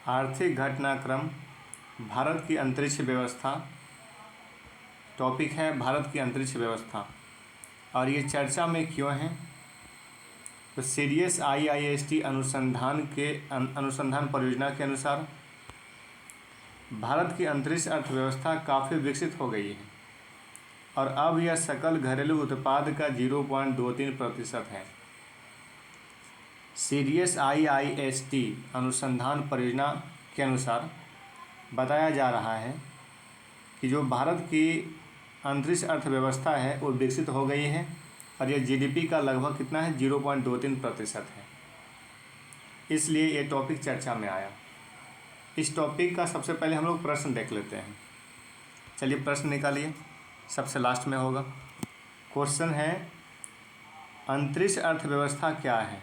आर्थिक घटनाक्रम, भारत की अंतरिक्ष व्यवस्था। टॉपिक है भारत की अंतरिक्ष व्यवस्था। और ये चर्चा में क्यों है? तो सीरियस IIST अनुसंधान परियोजना के अनुसार भारत की अंतरिक्ष अर्थव्यवस्था काफ़ी विकसित हो गई है और अब यह सकल घरेलू उत्पाद का 0.23% है। सीरियस IIST अनुसंधान परियोजना के अनुसार बताया जा रहा है कि जो भारत की अंतरिक्ष अर्थव्यवस्था है वो विकसित हो गई है और यह GDP का लगभग कितना है, 0.23% है। इसलिए ये टॉपिक चर्चा में आया। इस टॉपिक का सबसे पहले हम लोग प्रश्न देख लेते हैं। चलिए प्रश्न निकालिए, सबसे लास्ट में होगा। क्वेश्चन है, अंतरिक्ष अर्थव्यवस्था क्या है?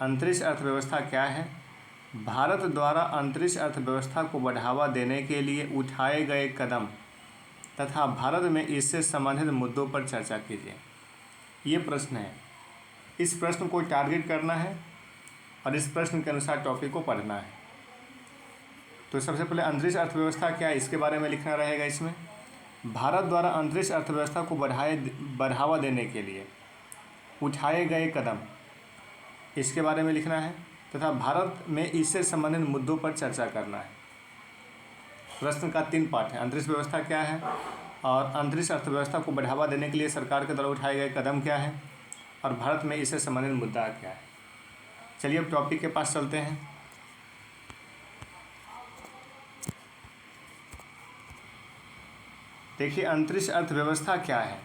अंतरिक्ष अर्थव्यवस्था क्या है? भारत द्वारा अंतरिक्ष अर्थव्यवस्था को बढ़ावा देने के लिए उठाए गए कदम तथा भारत में इससे संबंधित मुद्दों पर चर्चा कीजिए। ये प्रश्न है। इस प्रश्न को टारगेट करना है और इस प्रश्न के अनुसार टॉपिक को पढ़ना है। तो सबसे पहले अंतरिक्ष अर्थव्यवस्था क्या है, इसके बारे में लिखना रहेगा। इसमें भारत द्वारा अंतरिक्ष अर्थव्यवस्था को बढ़ावा देने के लिए उठाए गए कदम, इसके बारे में लिखना है तथा भारत में इससे संबंधित मुद्दों पर चर्चा करना है। प्रश्न का 3 पार्ट है। अंतरिक्ष व्यवस्था क्या है और अंतरिक्ष अर्थव्यवस्था को बढ़ावा देने के लिए सरकार के द्वारा उठाए गए कदम क्या है और भारत में इससे संबंधित मुद्दा क्या है। चलिए अब टॉपिक के पास चलते हैं। देखिए अंतरिक्ष अर्थव्यवस्था क्या है।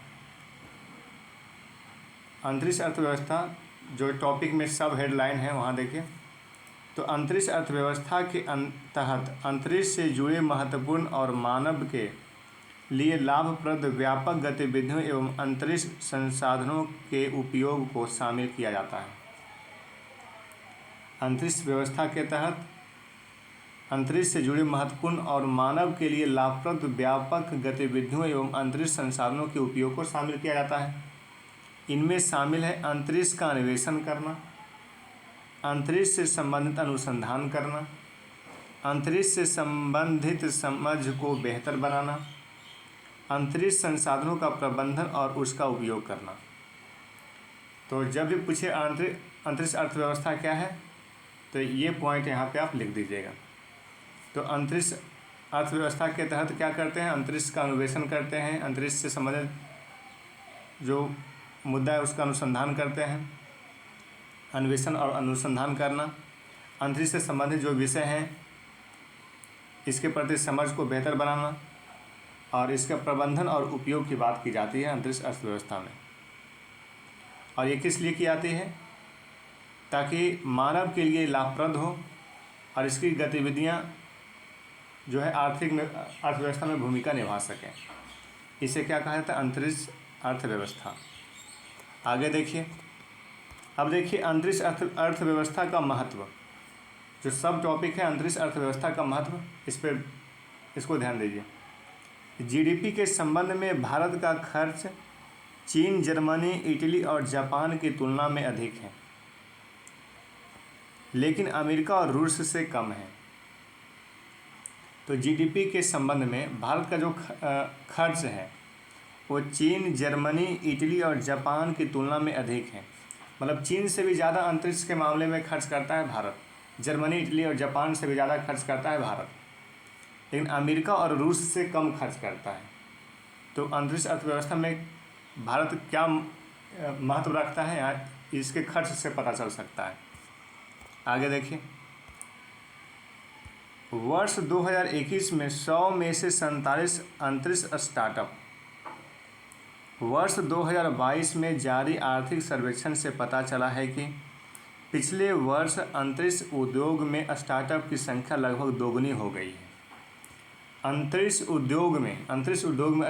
अंतरिक्ष अर्थव्यवस्था जो टॉपिक में सब हेडलाइन है वहाँ देखिए। तो अंतरिक्ष अर्थव्यवस्था के तहत अंतरिक्ष से जुड़े महत्वपूर्ण और मानव के लिए लाभप्रद व्यापक गतिविधियों एवं अंतरिक्ष संसाधनों के उपयोग को शामिल किया जाता है। अंतरिक्ष व्यवस्था के तहत अंतरिक्ष से जुड़े महत्वपूर्ण और मानव के लिए लाभप्रद व्यापक गतिविधियों एवं अंतरिक्ष संसाधनों के उपयोग को शामिल किया जाता है। इनमें शामिल है अंतरिक्ष का अन्वेषण करना, अंतरिक्ष से संबंधित अनुसंधान करना, अंतरिक्ष से संबंधित समझ को बेहतर बनाना, अंतरिक्ष संसाधनों का प्रबंधन और उसका उपयोग करना। तो जब भी पूछे अंतरिक्ष अर्थव्यवस्था क्या है तो ये पॉइंट यहाँ पे आप लिख दीजिएगा। तो अंतरिक्ष अर्थव्यवस्था के तहत क्या करते हैं? अंतरिक्ष का अन्वेषण करते हैं, अंतरिक्ष से संबंधित जो मुद्दा है उसका अनुसंधान करते हैं। अन्वेषण और अनुसंधान करना, अंतरिक्ष से संबंधित जो विषय हैं इसके प्रति समझ को बेहतर बनाना और इसके प्रबंधन और उपयोग की बात की जाती है अंतरिक्ष अर्थव्यवस्था में। और ये किस लिए की जाती है? ताकि मानव के लिए लाभप्रद हो और इसकी गतिविधियाँ जो है अर्थव्यवस्था में भूमिका निभा सकें। इसे क्या कहा जाता है? अंतरिक्ष अर्थव्यवस्था। आगे देखिए। अब देखिए अंतरिक्ष अर्थव्यवस्था का महत्व, जो सब टॉपिक है अंतरिक्ष अर्थव्यवस्था का महत्व, इसको ध्यान दीजिए। GDP के संबंध में भारत का खर्च चीन, जर्मनी, इटली और जापान की तुलना में अधिक है, लेकिन अमेरिका और रूस से कम है। तो GDP के संबंध में भारत का जो खर्च है वो चीन, जर्मनी, इटली और जापान की तुलना में अधिक है। मतलब चीन से भी ज़्यादा अंतरिक्ष के मामले में खर्च करता है भारत, जर्मनी, इटली और जापान से भी ज़्यादा खर्च करता है भारत, लेकिन अमेरिका और रूस से कम खर्च करता है। तो अंतरिक्ष अर्थव्यवस्था में भारत क्या महत्व रखता है यहाँ इसके खर्च से पता चल सकता है। आगे देखिए। वर्ष 2021 में 100 में से 47 अंतरिक्ष स्टार्टअप। वर्ष 2022 में जारी आर्थिक सर्वेक्षण से पता चला है कि पिछले वर्ष अंतरिक्ष उद्योग में स्टार्टअप की संख्या लगभग दोगुनी हो गई है। अंतरिक्ष उद्योग में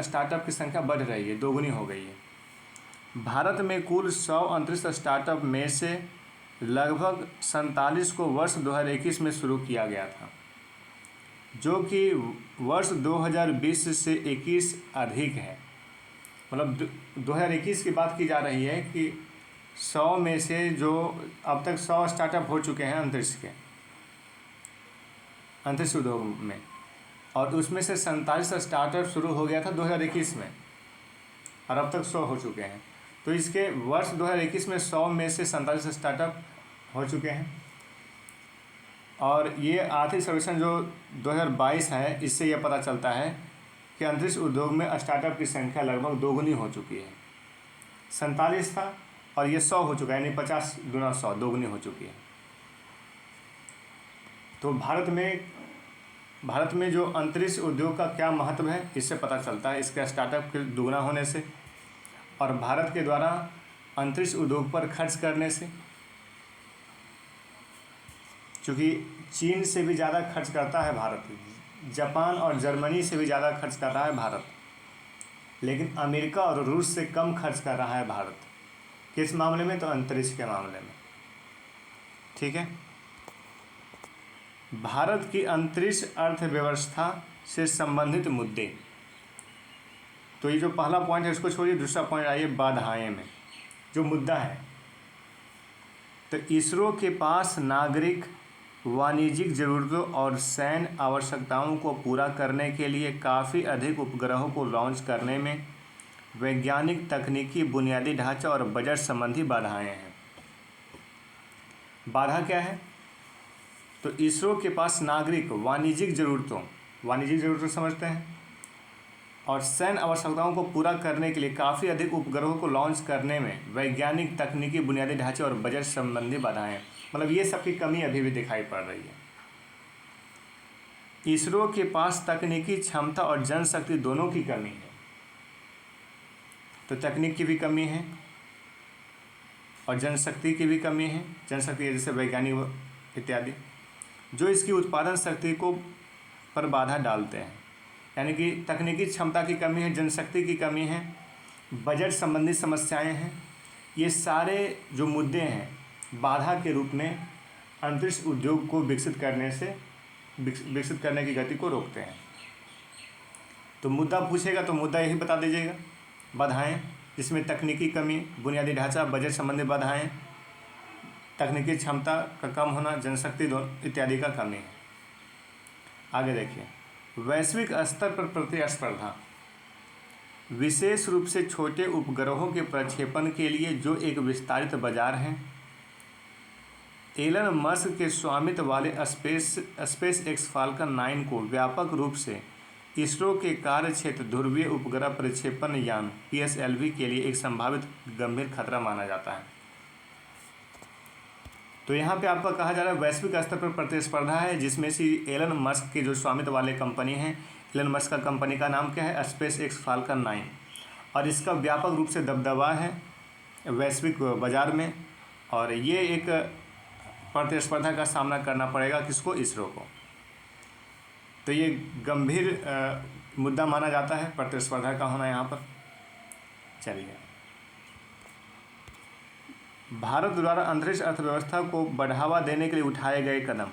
स्टार्टअप की संख्या बढ़ रही है, दोगुनी हो गई है। भारत में कुल 100 अंतरिक्ष स्टार्टअप में से लगभग 47 को वर्ष 2021 में शुरू किया गया था, जो कि वर्ष 2020 से 21 अधिक है। मतलब 2021 की बात की जा रही है कि 100 में से जो अब तक 100 स्टार्टअप हो चुके हैं अंतरिक्ष के, अंतरिक्ष उद्योग में, और उसमें से 47 स्टार्टअप शुरू हो गया था 2021 में, और अब तक 100 हो चुके हैं। तो इसके वर्ष 2021 में 100 में से 47 स्टार्टअप हो चुके हैं। और ये आर्थिक सर्वेक्षण जो 2022 है, इससे यह पता चलता है कि अंतरिक्ष उद्योग में स्टार्टअप की संख्या लगभग दोगुनी हो चुकी है। 47 था और ये 100 हो चुका है, यानी 50 गुना 100 दोगुनी हो चुकी है। तो भारत में जो अंतरिक्ष उद्योग का क्या महत्व है, इससे पता चलता है, इसके स्टार्टअप के दुगना होने से और भारत के द्वारा अंतरिक्ष उद्योग पर खर्च करने से। क्योंकि चीन से भी ज़्यादा खर्च करता है भारत, जापान और जर्मनी से भी ज़्यादा खर्च कर रहा है भारत, लेकिन अमेरिका और रूस से कम खर्च कर रहा है भारत। किस मामले में? तो अंतरिक्ष के मामले में। ठीक है। भारत की अंतरिक्ष अर्थव्यवस्था से संबंधित मुद्दे। तो ये जो पहला पॉइंट है इसको छोड़िए, दूसरा पॉइंट आइए बाधाएं में। जो मुद्दा है, तो इसरो के पास नागरिक, वाणिज्यिक ज़रूरतों और सैन्य आवश्यकताओं को पूरा करने के लिए काफ़ी अधिक उपग्रहों को लॉन्च करने में वैज्ञानिक, तकनीकी, बुनियादी ढांचा और बजट संबंधी बाधाएं हैं। बाधा क्या है? तो इसरो के पास नागरिक, वाणिज्यिक ज़रूरतों समझते हैं, और सैन्य आवश्यकताओं को पूरा करने के लिए काफ़ी अधिक उपग्रहों को लॉन्च करने में वैज्ञानिक, तकनीकी, बुनियादी ढांचे और बजट संबंधी बाधाएं, मतलब ये सब की कमी अभी भी दिखाई पड़ रही है। इसरो के पास तकनीकी क्षमता और जनशक्ति दोनों की कमी है। तो तकनीक की भी कमी है और जनशक्ति की भी कमी है। जनशक्ति जैसे वैज्ञानिक इत्यादि, जो इसकी उत्पादन शक्ति को पर बाधा डालते हैं। यानी कि तकनीकी क्षमता की कमी है, जनशक्ति की कमी है, बजट संबंधी समस्याएं हैं। ये सारे जो मुद्दे हैं बाधा के रूप में अंतरिक्ष उद्योग को विकसित करने की गति को रोकते हैं। तो मुद्दा पूछेगा तो मुद्दा यही बता दीजिएगा, बाधाएं, जिसमें तकनीकी कमी, बुनियादी ढांचा, बजट संबंधी बाधाएं, तकनीकी क्षमता का कम होना, जनशक्ति इत्यादि का कमी है। आगे देखिए, वैश्विक स्तर पर प्रतिस्पर्धा। विशेष रूप से छोटे उपग्रहों के प्रक्षेपण के लिए जो एक विस्तारित बाजार है। एलन मस्क के स्वामित्व वाले स्पेस एक्स फाल्कन 9 को व्यापक रूप से इसरो के कार्य क्षेत्र ध्रुवीय उपग्रह प्रक्षेपण यान PSLV के लिए एक संभावित गंभीर खतरा माना जाता है। तो यहाँ पे आपका कहा जा रहा है वैश्विक स्तर पर प्रतिस्पर्धा है, जिसमें से एलन मस्क के जो स्वामित्व वाले कंपनी है, एलन मस्क का कंपनी का नाम क्या है? स्पेस एक्स फाल्कन 9, और इसका व्यापक रूप से दबदबा है वैश्विक बाजार में, और ये एक प्रतिस्पर्धा का सामना करना पड़ेगा किसको? इसरो को। तो ये गंभीर मुद्दा माना जाता है प्रतिस्पर्धा का होना यहाँ पर। चलिए, भारत द्वारा अंतरिक्ष अर्थव्यवस्था को बढ़ावा देने के लिए उठाए गए कदम।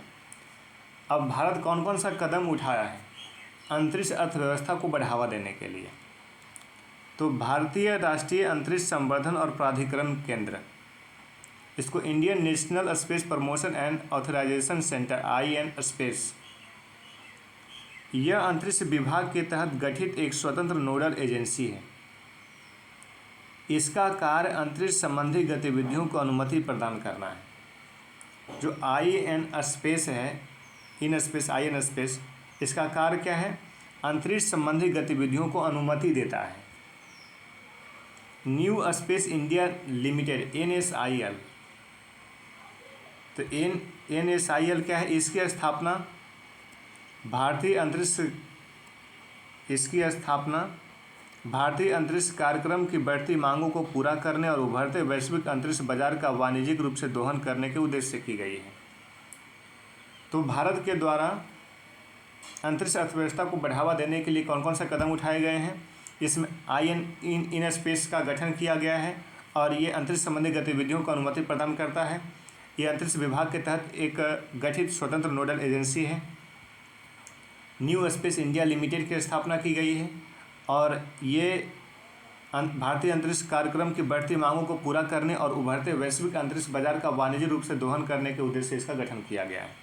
अब भारत कौन कौन सा कदम उठाया है अंतरिक्ष अर्थव्यवस्था को बढ़ावा देने के लिए? तो भारतीय राष्ट्रीय अंतरिक्ष संवर्धन और प्राधिकरण केंद्र, इसको Indian National Space Promotion and Authorisation Centre IN space, यह अंतरिक्ष विभाग के तहत गठित एक स्वतंत्र नोडल एजेंसी है। इसका कार्य अंतरिक्ष संबंधी गतिविधियों को अनुमति प्रदान करना है। जो IN स्पेस है, IN स्पेस, इसका कार्य क्या है? अंतरिक्ष संबंधी गतिविधियों को अनुमति देता है। New space India limited NSIL, तो NSIL क्या है? इसकी स्थापना भारतीय अंतरिक्ष कार्यक्रम की बढ़ती मांगों को पूरा करने और उभरते वैश्विक अंतरिक्ष बाजार का वाणिज्यिक रूप से दोहन करने के उद्देश्य से की गई है। तो भारत के द्वारा अंतरिक्ष अर्थव्यवस्था को बढ़ावा देने के लिए कौन कौन से कदम उठाए गए हैं? इसमें IN स्पेस का गठन किया गया है, और ये अंतरिक्ष संबंधी गतिविधियों को अनुमति प्रदान करता है। ये अंतरिक्ष विभाग के तहत एक गठित स्वतंत्र नोडल एजेंसी है। न्यू स्पेस इंडिया लिमिटेड की स्थापना की गई है, और ये भारतीय अंतरिक्ष कार्यक्रम की बढ़ती मांगों को पूरा करने और उभरते वैश्विक अंतरिक्ष बाजार का वाणिज्यिक रूप से दोहन करने के उद्देश्य से इसका गठन किया गया है।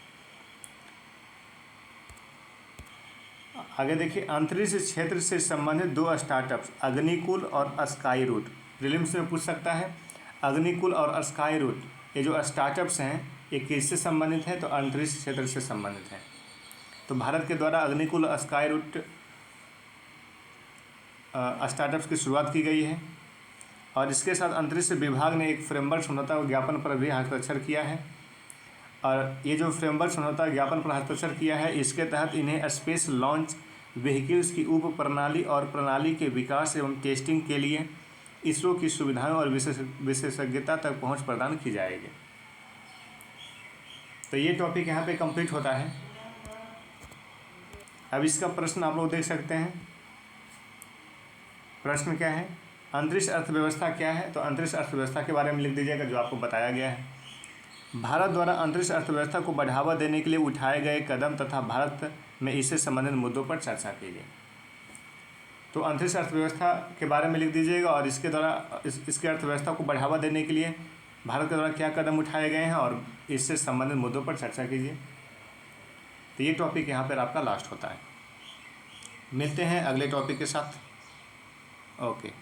आगे देखिए, अंतरिक्ष क्षेत्र से संबंधित दो स्टार्टअप्स अग्निकुल और स्काई रूट, प्रीलिम्स में पूछ सकता है। अग्निकुल और स्काई रूट ये जो स्टार्टअप्स हैं ये किससे संबंधित हैं? तो अंतरिक्ष क्षेत्र से संबंधित हैं। तो भारत के द्वारा अग्निकुल और स्काई रूट स्टार्टअप्स की शुरुआत की गई है और इसके साथ अंतरिक्ष विभाग ने एक फ्रेमवर्क समझौता ज्ञापन पर भी हस्ताक्षर किया है। और ये जो फ्रेमवर्क समझौता ज्ञापन पर हस्ताक्षर किया है, इसके तहत इन्हें स्पेस लॉन्च व्हीकल्स की उप प्रणाली और प्रणाली के विकास एवं टेस्टिंग के लिए इसरो की सुविधाओं और विशेषज्ञता तक पहुंच प्रदान की जाएगी। तो ये टॉपिक यहाँ पे कंप्लीट होता है। अब इसका प्रश्न आप लोग देख सकते हैं। प्रश्न क्या है? अंतरिक्ष अर्थव्यवस्था क्या है? तो अंतरिक्ष अर्थव्यवस्था के बारे में लिख दीजिएगा जो आपको बताया गया है। भारत द्वारा अंतरिक्ष अर्थव्यवस्था को बढ़ावा देने के लिए उठाए गए कदम तथा भारत में इससे संबंधित मुद्दों पर चर्चा कीजिए। तो अंतरिक्ष अर्थव्यवस्था के बारे में लिख दीजिएगा और इसके द्वारा इसके अर्थव्यवस्था को बढ़ावा देने के लिए भारत के द्वारा क्या कदम उठाए गए हैं और इससे संबंधित मुद्दों पर चर्चा कीजिए। तो ये टॉपिक यहाँ पर आपका लास्ट होता है। मिलते हैं अगले टॉपिक के साथ। ओके।